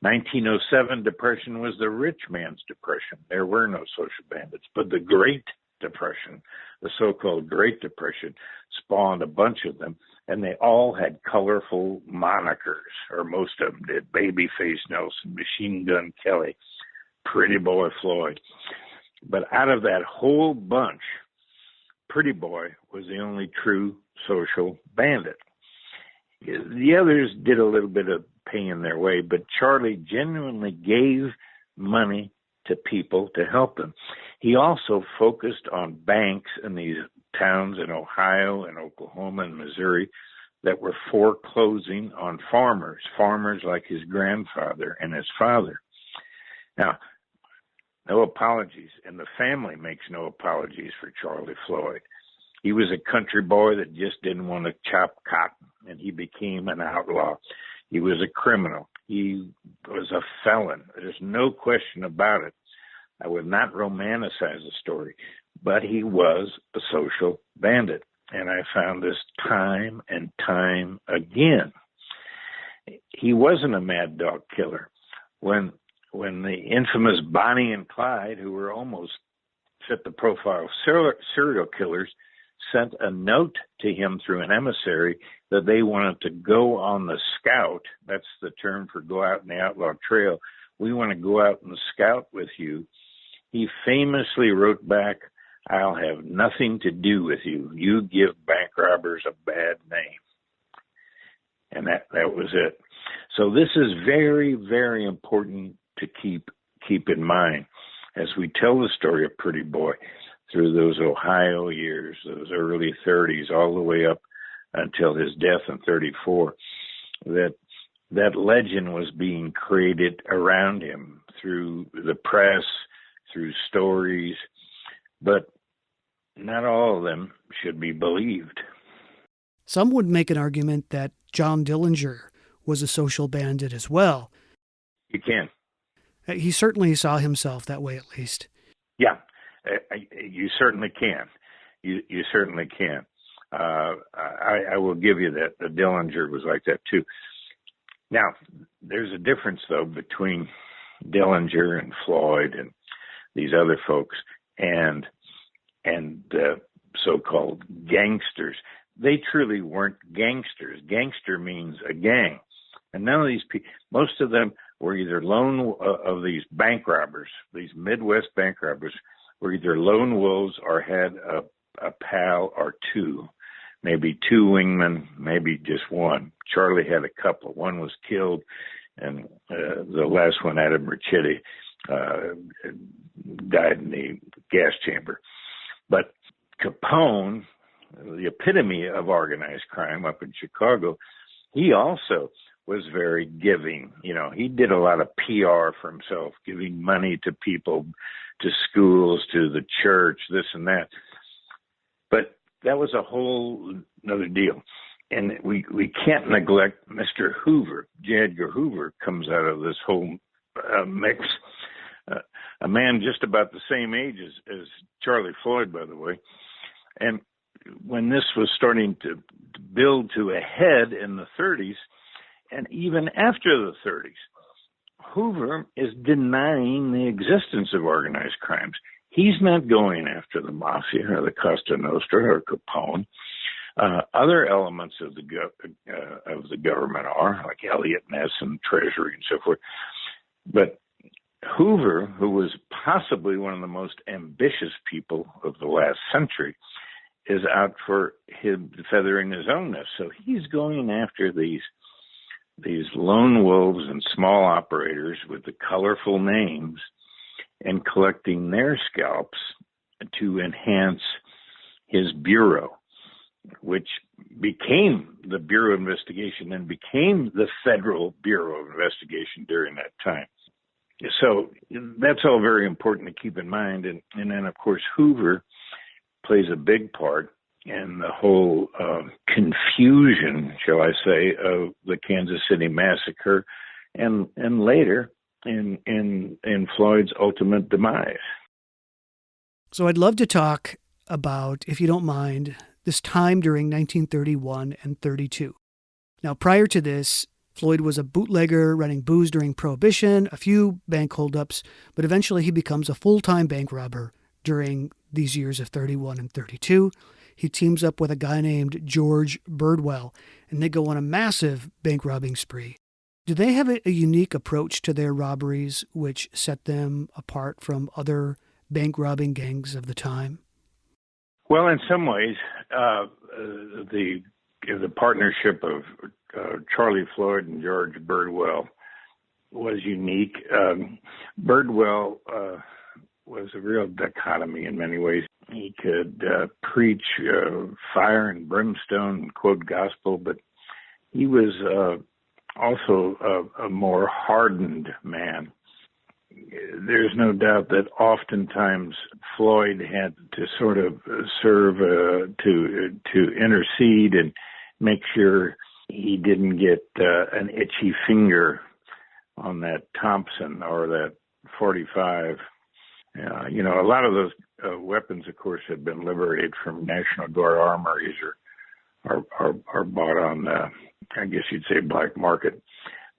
1907 depression was the rich man's depression. There were no social bandits. But the Great Depression, the so-called Great Depression, spawned a bunch of them, and they all had colorful monikers, or most of them did. Babyface Nelson, Machine Gun Kelly, Pretty Boy Floyd. But out of that whole bunch, Pretty Boy was the only true social bandit. The others did a little bit of paying their way, but Charlie genuinely gave money to people to help them. He also focused on banks in these towns in Ohio and Oklahoma and Missouri that were foreclosing on farmers like his grandfather and his father. Now, no apologies, and the family makes no apologies for Charlie Floyd. He was a country boy that just didn't want to chop cotton, and he became an outlaw. He was a criminal. He was a felon. There's no question about it. I would not romanticize the story, but he was a social bandit, and I found this time and time again. He wasn't a mad dog killer. When the infamous Bonnie and Clyde, who were almost fit the profile of serial killers, sent a note to him through an emissary that they wanted to go on the scout. That's the term for go out in the outlaw trail. We want to go out and scout with you. He famously wrote back, "I'll have nothing to do with you. You give bank robbers a bad name." And that was it. So this is very, very important to keep in mind as we tell the story of Pretty Boy through those Ohio years, those early 30s, all the way up until his death in 34, that legend was being created around him through the press, through stories, but not all of them should be believed. Some would make an argument that John Dillinger was a social bandit as well. You can. He certainly saw himself that way, at least. Yeah, you certainly can. You certainly can. I will give you that. The Dillinger was like that too. Now, there's a difference though between Dillinger and Floyd and these other folks and the so-called gangsters. They truly weren't gangsters. Gangster means a gang, and none of these people, most of them were either of these bank robbers, these Midwest bank robbers, were either lone wolves or had a pal or two, maybe two wingmen, maybe just one. Charlie had a couple. One was killed, and the last one, Adam Richetti, died in the gas chamber. But Capone, the epitome of organized crime up in Chicago, he also was very giving. You know, he did a lot of PR for himself, giving money to people, to schools, to the church, this and that. But that was a whole another deal. And we can't neglect Mr. Hoover. J. Edgar Hoover comes out of this whole mix. A man just about the same age as Charlie Floyd, by the way. And when this was starting to build to a head in the 30s, and even after the 30s, Hoover is denying the existence of organized crimes. He's not going after the mafia or the Costa Nostra or Capone. Other elements of the government are, like Elliot Ness and Treasury and so forth. But Hoover, who was possibly one of the most ambitious people of the last century, is out for him feathering his own nest. So he's going after these lone wolves and small operators with the colorful names, and collecting their scalps to enhance his bureau, which became the Bureau of Investigation and became the Federal Bureau of Investigation during that time. So that's all very important to keep in mind. And then, of course, Hoover plays a big part in the whole confusion, shall I say, of the Kansas City Massacre and later in Floyd's ultimate demise. So I'd love to talk about, if you don't mind, this time during 1931 and 32. Now, prior to this, Floyd was a bootlegger running booze during Prohibition, a few bank holdups, but eventually he becomes a full-time bank robber during these years of 31 and 32. He teams up with a guy named George Birdwell, and they go on a massive bank robbing spree. Do they have a unique approach to their robberies which set them apart from other bank robbing gangs of the time? Well, in some ways, the partnership of Charlie Floyd and George Birdwell was unique. Birdwell was a real dichotomy in many ways. He could preach fire and brimstone and quote gospel, but he was also a more hardened man. There's no doubt that oftentimes Floyd had to sort of serve to intercede and make sure he didn't get an itchy finger on that Thompson or that 45. A lot of those weapons, of course, had been liberated from National Guard armories or bought on the, I guess you'd say, black market.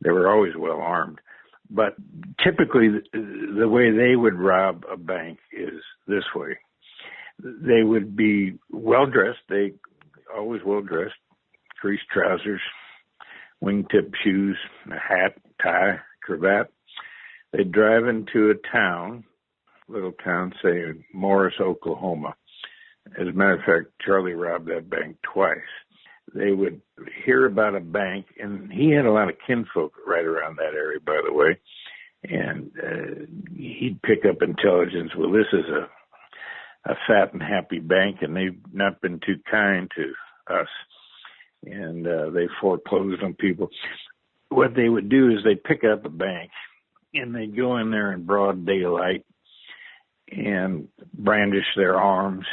They were always well armed. But typically, the way they would rob a bank is this way. They would be well-dressed. They always well-dressed, creased trousers, wingtip shoes, a hat, tie, cravat. They'd drive into a town, little town, say Morris, Oklahoma. As a matter of fact, Charlie robbed that bank twice. They would hear about a bank, and he had a lot of kinfolk right around that area, by the way, and he'd pick up intelligence. Well, this is a fat and happy bank, and they've not been too kind to us, and they foreclosed on people. What they would do is they'd pick up a bank, and they'd go in there in broad daylight and brandish their arms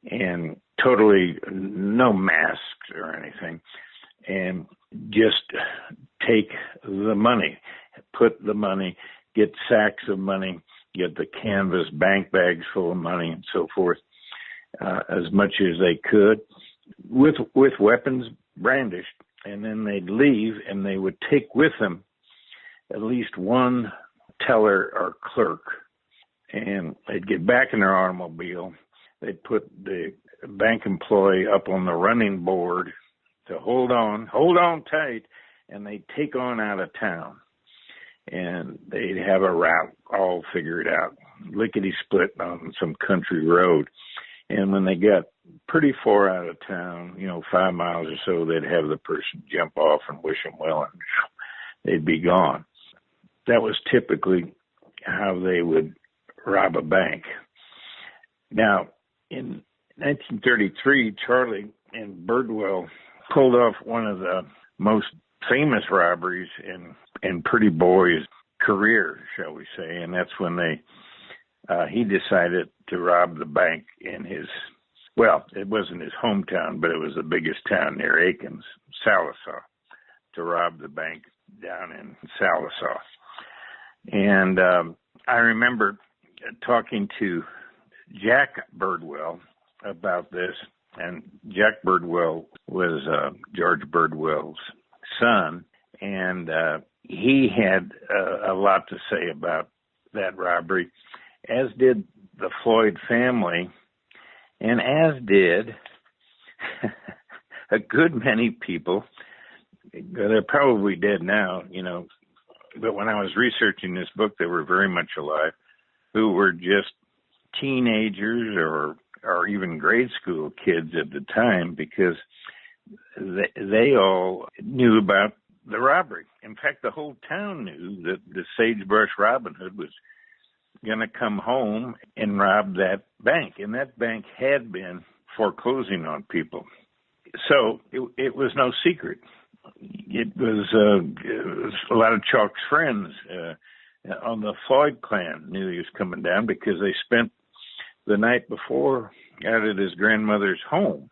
and totally no masks or anything, and just take the money, put the money, get sacks of money, get the canvas bank bags full of money and so forth, as much as they could, with weapons brandished, and then they'd leave and they would take with them at least one teller or clerk, and they'd get back in their automobile. They'd put the bank employee up on the running board to hold on tight, and they'd take on out of town. And they'd have a route all figured out, lickety-split on some country road. And when they got pretty far out of town, 5 miles or so, they'd have the person jump off and wish them well, and they'd be gone. That was typically how they would rob a bank. Now, in 1933, Charlie and Birdwell pulled off one of the most famous robberies in Pretty Boy's career, shall we say, and that's when he decided to rob the bank in his, well, it wasn't his hometown, but it was the biggest town near Aikens, Sallisaw, to rob the bank down in Sallisaw. And I remember talking to Jack Birdwell about this, and Jack Birdwell was George Birdwell's son, and he had a lot to say about that robbery, as did the Floyd family, and as did a good many people. They're probably dead now, but when I was researching this book, they were very much alive, who were just teenagers or even grade school kids at the time, because they all knew about the robbery. In fact, the whole town knew that the Sagebrush Robin Hood was going to come home and rob that bank. And that bank had been foreclosing on people. So it was no secret. It was a lot of Chalk's friends on the Floyd clan knew he was coming down because they spent the night before out at his grandmother's home.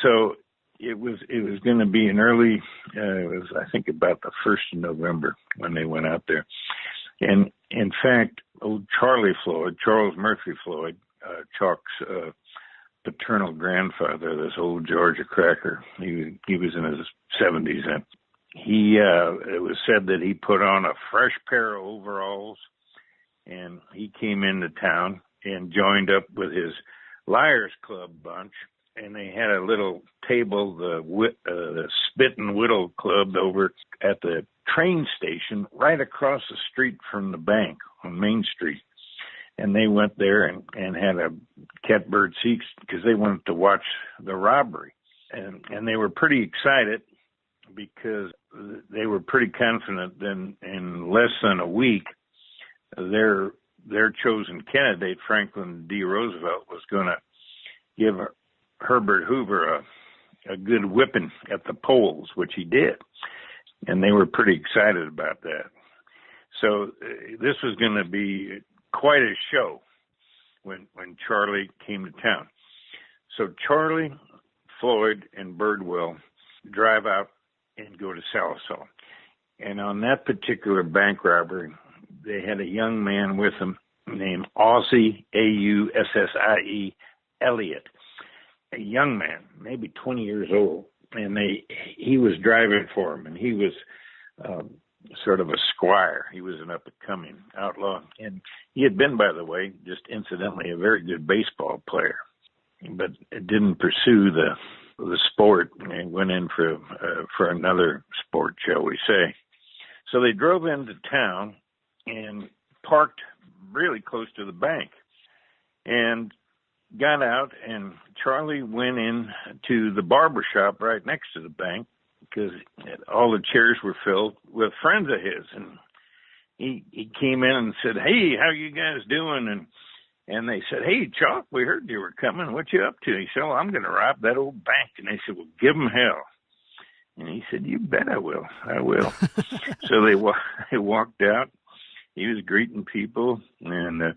So it was going to be an early, it was, I think, about the 1st of November when they went out there. And in fact, old Charlie Floyd, Charles Murphy Floyd, Chalk's paternal grandfather, this old Georgia cracker, he was in his 70s then. It was said that he put on a fresh pair of overalls and he came into town and joined up with his Liars Club bunch, and they had a little table, the Spit and Whittle Club, over at the train station right across the street from the bank on Main Street. And they went there and had a catbird seats because they wanted to watch the robbery. And they were pretty excited because they were pretty confident that in less than a week, their chosen candidate, Franklin D. Roosevelt, was going to give Herbert Hoover a good whipping at the polls, which he did. And they were pretty excited about that. So this was going to be quite a show when Charlie came to town. So Charlie, Floyd, and Birdwell drive out and go to Salisaw. And on that particular bank robbery, they had a young man with them named Aussie, Aussie, Elliott, a young man, maybe 20 years old. And he was driving for him, and he was sort of a squire. He was an up-and-coming outlaw. And he had been, by the way, just incidentally, a very good baseball player, but didn't pursue the sport and went in for another sport, shall we say. So they drove into town and parked really close to the bank and got out, and Charlie went in to the barber shop right next to the bank because all the chairs were filled with friends of his. And he came in and said, "Hey, how you guys doing?" And they said, "Hey, Chalk, we heard you were coming. What you up to?" He said, "Well, I'm going to rob that old bank." And they said, "Well, give him hell." And he said, "You bet I will. I will." So they walked out. He was greeting people and,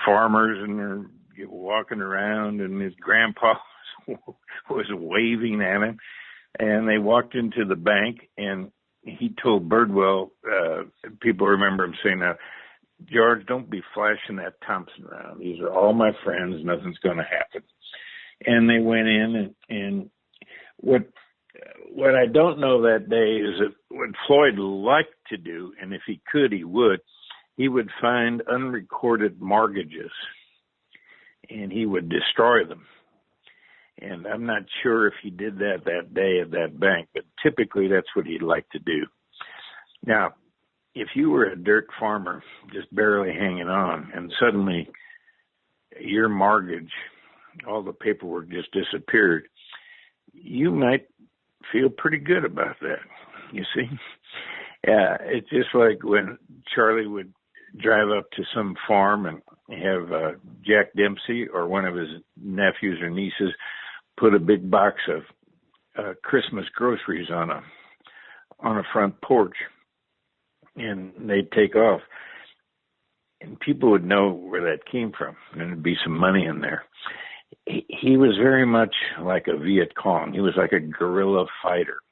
farmers, and they're walking around, and his grandpa was waving at him. And they walked into the bank, and he told Birdwell, people remember him saying, "Now, George, don't be flashing that Thompson around. These are all my friends. Nothing's going to happen." And they went in, and what I don't know that day is that what Floyd liked to do, and if he could, he would find unrecorded mortgages, and he would destroy them. And I'm not sure if he did that day at that bank, but typically that's what he'd like to do. Now, if you were a dirt farmer just barely hanging on, and suddenly your mortgage, all the paperwork just disappeared, you might feel pretty good about that, you see. It's just like when Charlie would drive up to some farm and have Jack Dempsey or one of his nephews or nieces put a big box of Christmas groceries on a front porch, and they'd take off. And people would know where that came from, and there'd be some money in there. He was very much like a Viet Cong. He was like a guerrilla fighter.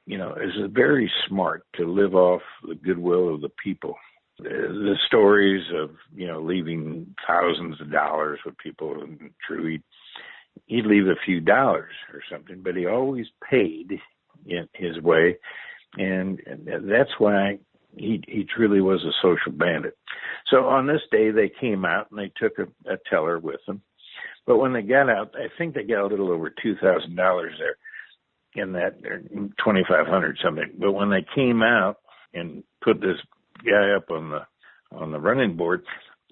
It was very smart to live off the goodwill of the people. The stories of, leaving thousands of dollars with people, true, he'd leave a few dollars or something, but he always paid in his way. And that's why he truly was a social bandit. So on this day, they came out and they took a teller with them. But when they got out, I think they got a little over $2,000 there in that, $2,500 something. But when they came out and put this guy up on the running board,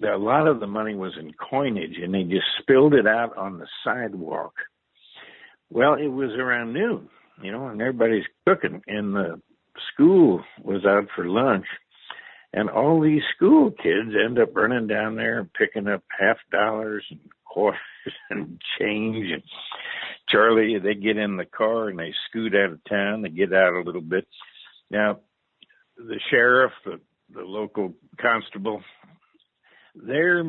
a lot of the money was in coinage, and they just spilled it out on the sidewalk. Well, it was around noon, and everybody's cooking, and the school was out for lunch, And all these school kids end up running down there and picking up $50 and quarters and change. And Charlie, they get in the car and they scoot out of town. They get out a little bit. Now, the sheriff, the local constable, they're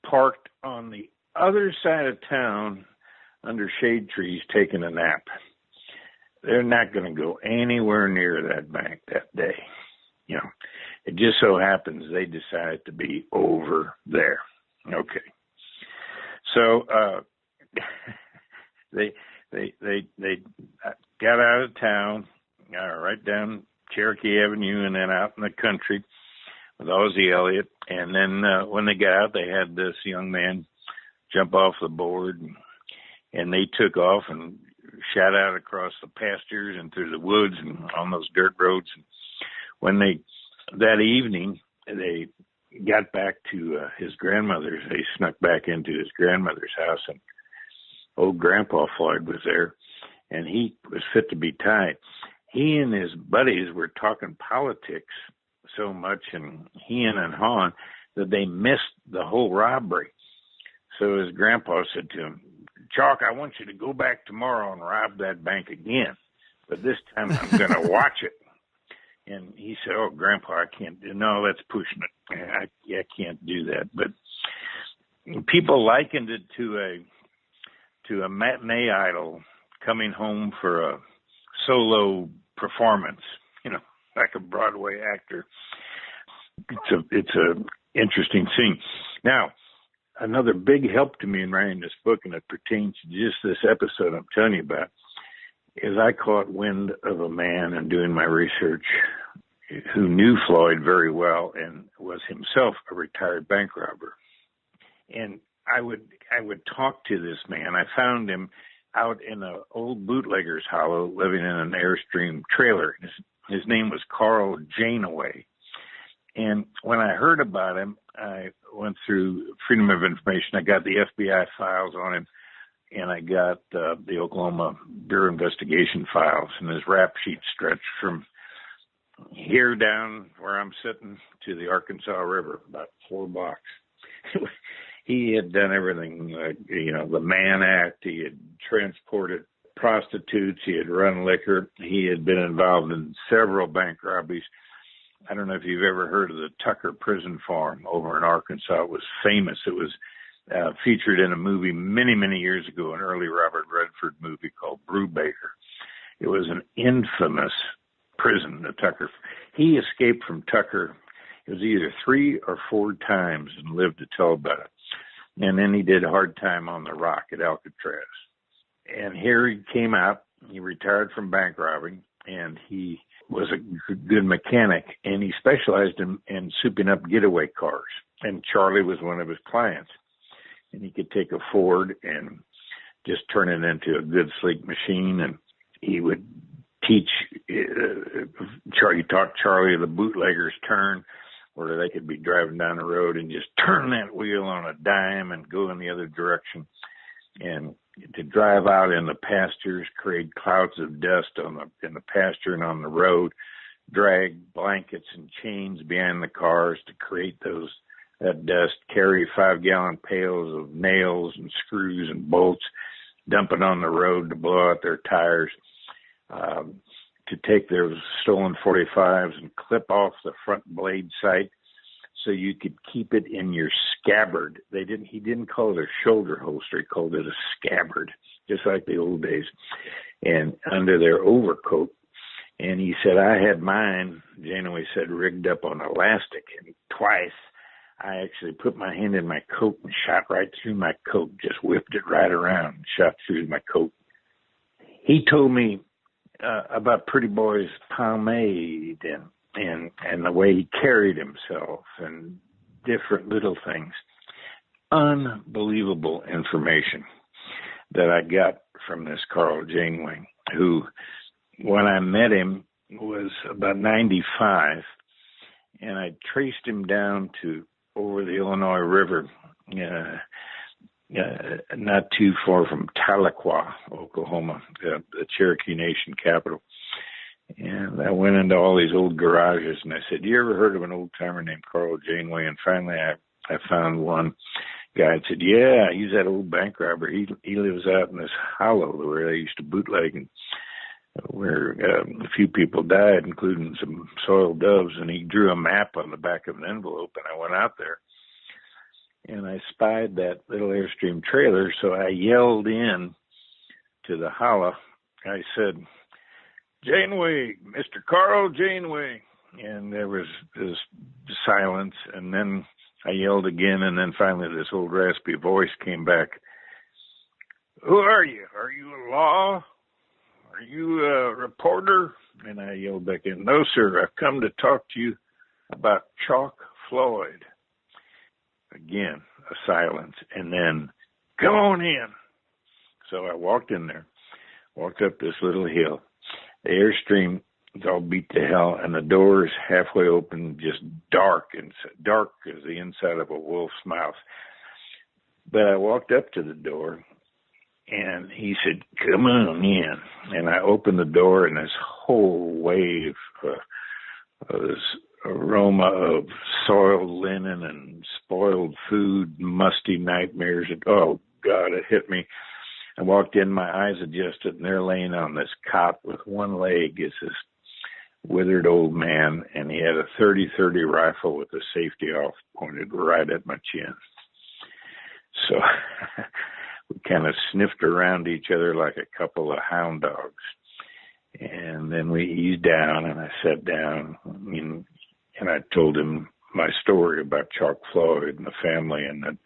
parked on the other side of town under shade trees taking a nap. They're not going to go anywhere near that bank that day. It just so happens they decide to be over there. Okay. So they got out of town, right down Cherokee Avenue, and then out in the country with Ozzie Elliott. And then when they got out, they had this young man jump off the board, and they took off and shot out across the pastures and through the woods and on those dirt roads. And when that evening, they got back to his grandmother's. They snuck back into his grandmother's house, and old Grandpa Floyd was there, and he was fit to be tied. He and his buddies were talking politics so much, and and Han, that they missed the whole robbery. So his grandpa said to him, "Chalk, I want you to go back tomorrow and rob that bank again, but this time I'm going to watch it." And he said, "Oh, Grandpa, I can't do. No, that's pushing it. I can't do that." But people likened it to a matinee idol coming home for a solo performance, like a Broadway actor. It's a interesting scene. Now, another big help to me in writing this book, and it pertains to just this episode I'm telling you about, is I caught wind of a man in doing my research who knew Floyd very well and was himself a retired bank robber. And I would talk to this man. I found him out in an old bootlegger's hollow, living in an Airstream trailer. His name was Carl Janeway. And when I heard about him, I went through Freedom of Information. I got the FBI files on him, and I got the Oklahoma Bureau Investigation files, and his rap sheet stretched from here down where I'm sitting to the Arkansas River, about 4 blocks. He had done everything, the Mann Act. He had transported prostitutes. He had run liquor. He had been involved in several bank robberies. I don't know if you've ever heard of the Tucker Prison Farm over in Arkansas. It was famous. It was featured in a movie many, many years ago, an early Robert Redford movie called Brubaker. It was an infamous prison, the Tucker. He escaped from Tucker. It was either 3 or 4 times and lived to tell about it. And then he did a hard time on the Rock at Alcatraz. And here he came out. He retired from bank robbing, and he was a good mechanic, and he specialized in souping up getaway cars. And Charlie was one of his clients. And he could take a Ford and just turn it into a good, sleek machine. And he would teach Charlie, taught Charlie the bootlegger's turn, where they could be driving down the road and just turn that wheel on a dime and go in the other direction. And to drive out in the pastures, create clouds of dust in the pasture and on the road, drag blankets and chains behind the cars to create that dust, carry 5-gallon pails of nails and screws and bolts, dump it on the road to blow out their tires, to take their stolen 45s and clip off the front blade sight so you could keep it in your scabbard. He didn't call it a shoulder holster. He called it a scabbard, just like the old days, and under their overcoat. And he said, I had mine, Janeway said, rigged up on elastic. And twice I actually put my hand in my coat and shot right through my coat, just whipped it right around and shot through my coat. He told me about Pretty Boy's pomade and the way he carried himself and different little things. Unbelievable information that I got from this Carl Janeway, who, when I met him, was about 95, and I traced him down to over the Illinois River, not too far from Tahlequah, Oklahoma, the Cherokee Nation capital. And I went into all these old garages, and I said, "You ever heard of an old timer named Carl Janeway?" And finally, I found one guy and said, "Yeah, he's that old bank robber. He lives out in this hollow where they used to bootleg, and where a few people died, including some soiled doves." And he drew a map on the back of an envelope, and I went out there, and I spied that little Airstream trailer. So I yelled in to the hollow. I said, "Janeway, Mr. Carl Janeway." And there was this silence, and then I yelled again, and then finally this old raspy voice came back. "Who are you? Are you a law? Are you a reporter?" And I yelled back in, "No, sir, I've come to talk to you about Chalk Floyd." Again, a silence, and then, "Come on in." So I walked in there, walked up this little hill. The Airstream is all beat to hell, and the door's halfway open, just dark, and dark as the inside of a wolf's mouth. But I walked up to the door, and he said, "Come on in." And I opened the door, and this whole wave of this aroma of soiled linen and spoiled food, musty nightmares. And, oh, God, it hit me. I walked in, my eyes adjusted, and they're laying on this cot with one leg is this withered old man, and he had a 30-30 rifle with the safety off pointed right at my chin. So we kind of sniffed around each other like a couple of hound dogs. And then we eased down, and I sat down, and I told him my story about Chalk Floyd and the family, and that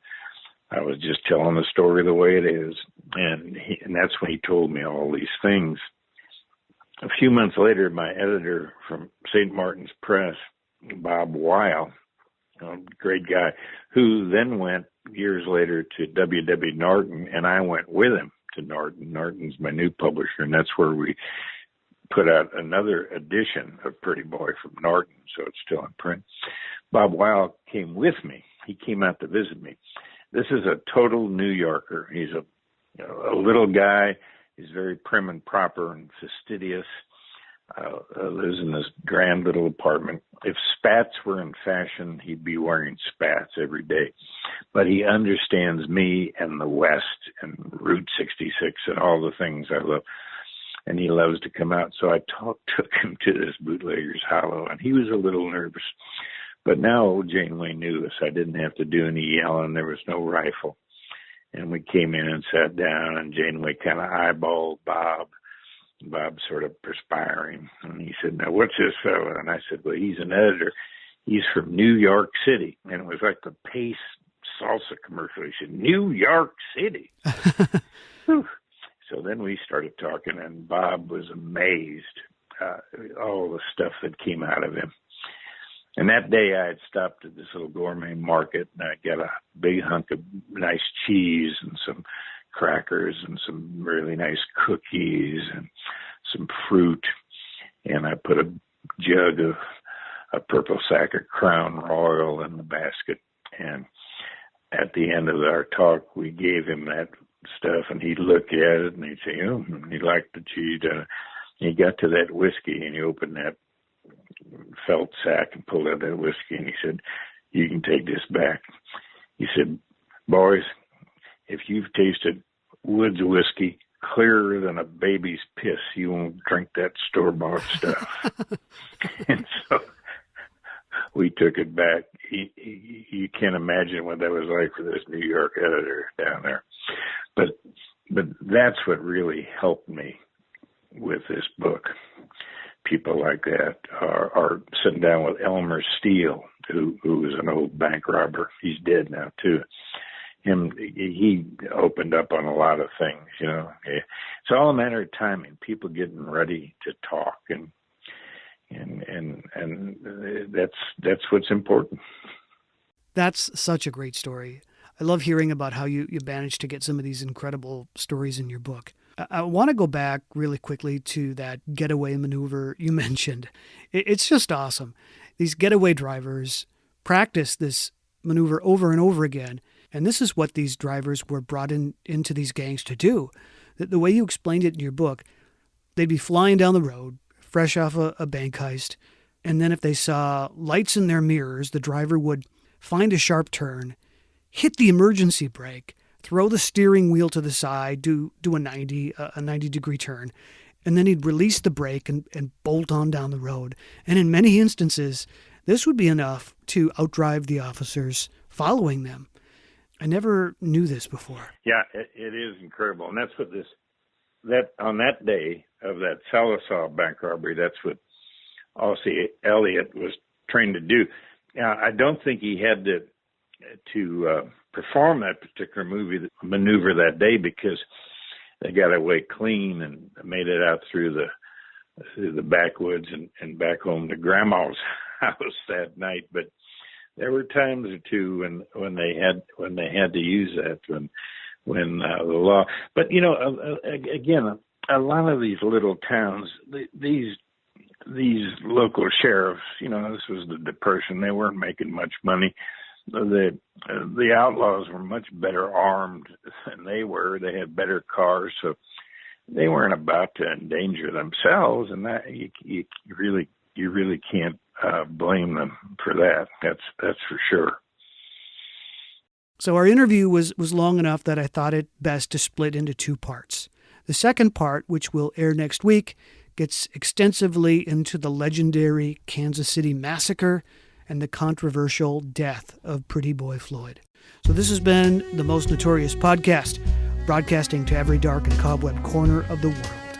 I was just telling the story the way it is. And that's when he told me all these things. A few months later, my editor from St. Martin's Press, Bob Weil, a great guy, who then went years later to W.W. Norton, and I went with him to Norton. Norton's my new publisher, and that's where we put out another edition of Pretty Boy from Norton, so it's still in print. Bob Weil came with me. He came out to visit me. This is a total New Yorker. He's a little guy. He's very prim and proper and fastidious. Lives in this grand little apartment. If spats were in fashion, he'd be wearing spats every day. But he understands me and the West and Route 66 and all the things I love. And he loves to come out. So I took him to this bootlegger's hollow, and he was a little nervous. But now old Janeway knew us. I didn't have to do any yelling. There was no rifle. And we came in and sat down, and Janeway kind of eyeballed Bob. Bob sort of perspiring. And he said, "Now, what's this fella?" And I said, "Well, he's an editor. He's from New York City." And it was like the Pace salsa commercial. He said, "New York City." So then we started talking, and Bob was amazed all the stuff that came out of him. And that day I had stopped at this little gourmet market, and I got a big hunk of nice cheese and some crackers and some really nice cookies and some fruit. And I put a jug of a purple sack of Crown Royal in the basket. And at the end of our talk, we gave him that stuff, and he'd look at it, and he'd say, "Oh," he liked the cheese. He got to that whiskey, and he opened that felt sack and pulled out that whiskey, and he said, "You can take this back." He said, "Boys, if you've tasted Woods whiskey clearer than a baby's piss, you won't drink that store-bought stuff." And so we took it back. You can't imagine what that was like for this New York editor down there. But that's what really helped me with this book. People like that are sitting down with Elmer Steele, who was an old bank robber. He's dead now too. He opened up on a lot of things, you know. It's all a matter of timing. People getting ready to talk, and that's what's important. That's such a great story. I love hearing about how you managed to get some of these incredible stories in your book. I want to go back really quickly to that getaway maneuver you mentioned. It's just awesome. These getaway drivers practice this maneuver over and over again. And this is what these drivers were brought into these gangs to do. The way you explained it in your book, they'd be flying down the road, fresh off a bank heist. And then if they saw lights in their mirrors, the driver would find a sharp turn, hit the emergency brake, throw the steering wheel to the side, do a 90-degree turn, and then he'd release the brake and bolt on down the road. And in many instances, this would be enough to outdrive the officers following them. I never knew this before. Yeah, it is incredible. And that's what that on that day of that Sallisaw bank robbery, that's what Ossie Elliott was trained to do. Now, I don't think he had to perform that particular maneuver that day, because they got away clean and made it out through the backwoods and back home to Grandma's house that night. But there were times or two when they had to use that when the law. But again, a lot of these little towns, these local sheriffs, this was the Depression. They weren't making much money. The outlaws were much better armed than they were. They had better cars, so they weren't about to endanger themselves. And that you really can't blame them for that. That's for sure. So our interview was long enough that I thought it best to split into two parts. The second part, which will air next week, gets extensively into the legendary Kansas City Massacre and the controversial death of Pretty Boy Floyd. So this has been the Most Notorious Podcast, broadcasting to every dark and cobweb corner of the world.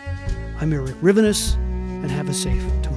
I'm Eric Rivenes, and have a safe tomorrow.